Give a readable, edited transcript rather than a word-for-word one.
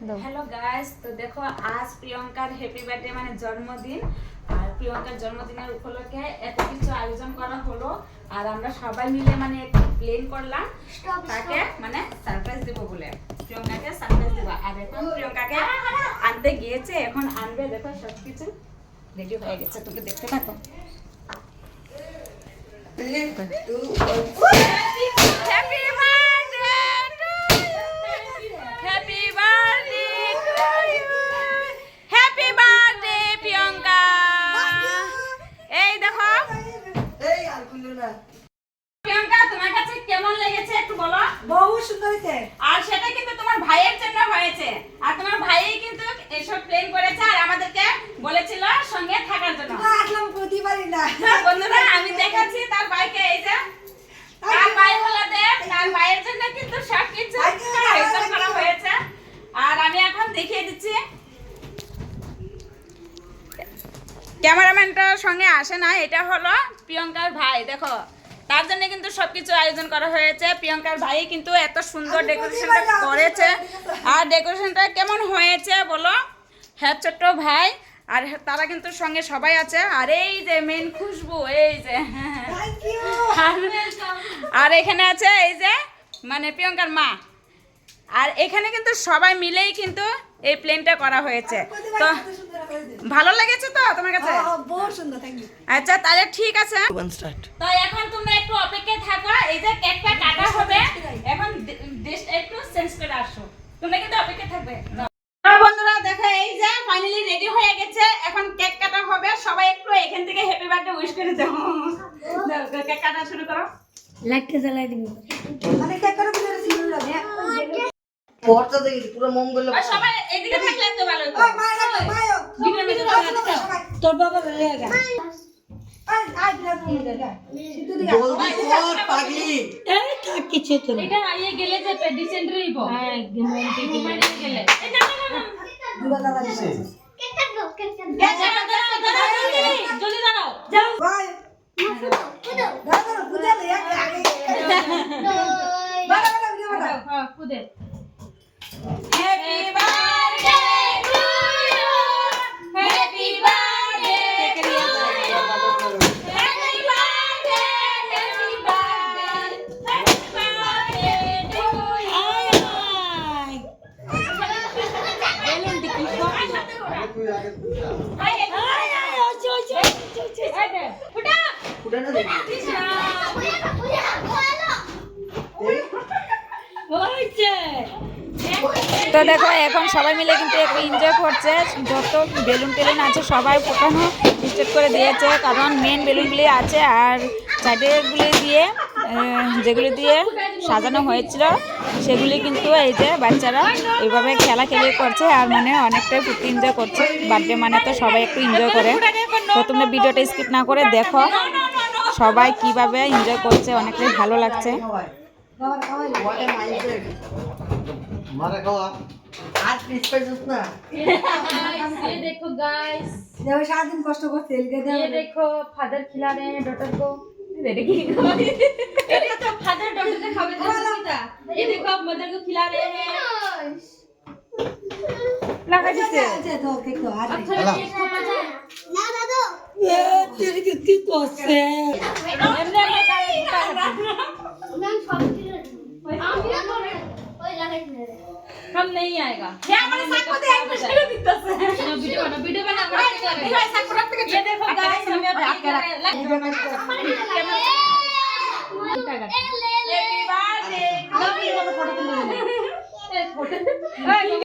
Hello guys, तो देखो आज प्रियंकार हैप्पी बार्थडे মানে জন্মদিন। আর প্রিয়ঙ্কার জন্মদিনের উপলক্ষে এত কিছু আয়োজন করা হলো, আর আমরা সবাই মিলে মানে একটু প্ল্যান করলাম তাকে মানে সারপ্রাইজ দেব বলে। প্রিয়ঙ্কাকে সারপ্রাইজ দেব। আর এখন প্রিয়ঙ্কাকে আনতে গিয়েছে, এখন আনবে। দেখো সবকিছু রেডি হয়ে গেছে, তোকে দেখতে থাকো। আর সেটা কিন্তু তোমার ভাইয়ের জন্য হয়েছে, আর তোমার ভাই কিন্তু এসব প্ল্যান করেছে আর আমাদেরকে বলেছিল সঙ্গে থাকার জন্য। বন্ধুরা আমি দেখাচ্ছি তার ভাইকে, এই যে তার ভাই হলো দেব, তার ভাইয়ের জন্য কিন্তু সবকিছু আয়োজন করা হয়েছে। আর আমি এখন দেখিয়ে দিচ্ছি, ক্যামেরাম্যানটার সঙ্গে আসে না, এটা হলো প্রিয়ঙ্কার ভাই। দেখো তার জন্য কিন্তু সবকিছু আয়োজন করা হয়েছে। প্রিয়ঙ্কার ভাই কিন্তু এত সুন্দর ডেকোরেশনটা করেছে। আর ডেকোরেশনটা কেমন হয়েছে বলো? হ্যাঁ ছোট্ট ভাই, আর তারা কিন্তু সঙ্গে সবাই আছে। আর এই যে মেন খুশবু, এই যে আর এখানে আছে এই যে মানে প্রিয়ঙ্কার মা। আর এখানে কিন্তু সবাই মিলেই কিন্তু এই প্ল্যানটা করা হয়েছে। তো ভালো লেগেছে তো তোমার কাছে? বহুত সুন্দর, থ্যাংক ইউ। আচ্ছা তাহলে ঠিক আছে, তো এখন তোমরা একটু অপেক্ষায় থাকো। এই যে কেকটা কাটা হবে, এখন ডিশটা একটু চেঞ্জ করে আসো। তোমরা কিন্তু অপেক্ষায় থাকবে। বন্ধুরা দেখো এই যে ফাইনালি রেডি হয়ে গেছে, এখন কেক কাটা হবে। সবাই একটু এখান থেকে হ্যাপি বার্থডে উইশ করে দাও। কেক কাটা শুরু করো। লাইটটা জ্বালাই দিবি। আরে কেক কাটা ভিতরে ছিল না। পড়তে দেখি পুরো মঙ্গল। সবাই এদিকে থাকলে তো ভালো হতো। ওই মায়ের মায়ো তোর বাবা লয়ে গেল। জলদি কর পাগলি। এই থাক কিছু তো না। এটা আইয়ে গেলে যে ডিসেন্টারই বল। হ্যাঁ একদম মনটি গেলে দুলা দাদা দিছে। জলদি দাঁড়াও। যাও ভাই দাদা বুঝা দে আগে। বাবা বাবা ভিডিও বানাও। হ্যাঁ খুদে। Happy birthday to you, happy birthday to you, happy birthday, happy birthday, happy birthday to you. আয় বলেন দি কি সব আয় আয় আয় ওই আয় ফুটা ফুটা না দেখি। হইছে। তো দেখো এখন সবাই মিলে কিন্তু একটু এনজয় করছে। যত বেলুন টেলুন আছে সবাই ফোটানো স্টার্ট করে দিয়েছে, কারণ মেন বেলুনগুলি আছে আর সাইডেরগুলি দিয়ে যেগুলি দিয়ে সাজানো হয়েছিল সেগুলি কিন্তু এই যে বাচ্চারা এইভাবে খেলাখেলি করছে। আর মানে অনেকটাই ফুর্তি এনজয় করছে। বার্থডে মানে তো সবাই একটু এনজয় করে। তো তোমরা ভিডিওটা স্কিপ না করে দেখো সবাই কিভাবে এনজয় করছে, অনেকটাই ভালো লাগছে। বাবা খাওয়াই ওয়াটার মাইন্ড মারা খাওয়া আর পিস পাইছস না। ये देखो गाइस, দেখো সারাদিন কষ্ট করতে এলকে দাও। ये देखो फादर खिला रहे हैं डॉटर को। ये तो फादर डॉटर को खावे तो सीधा। ये देखो अब मदर को खिला रहे हैं। লাগা দিতে আছে তো কেক তো আর अब थोड़ा केक काटा जाए। এ তুই কি করছে? हम नहीं आएगा। क्या हमारे साथ को देख कुछ नहीं दिखता से। वीडियो बना ये देखो गाइस, हमें अब केक कर रहे हैं। Happy birthday. Love you. Photo तुम ले।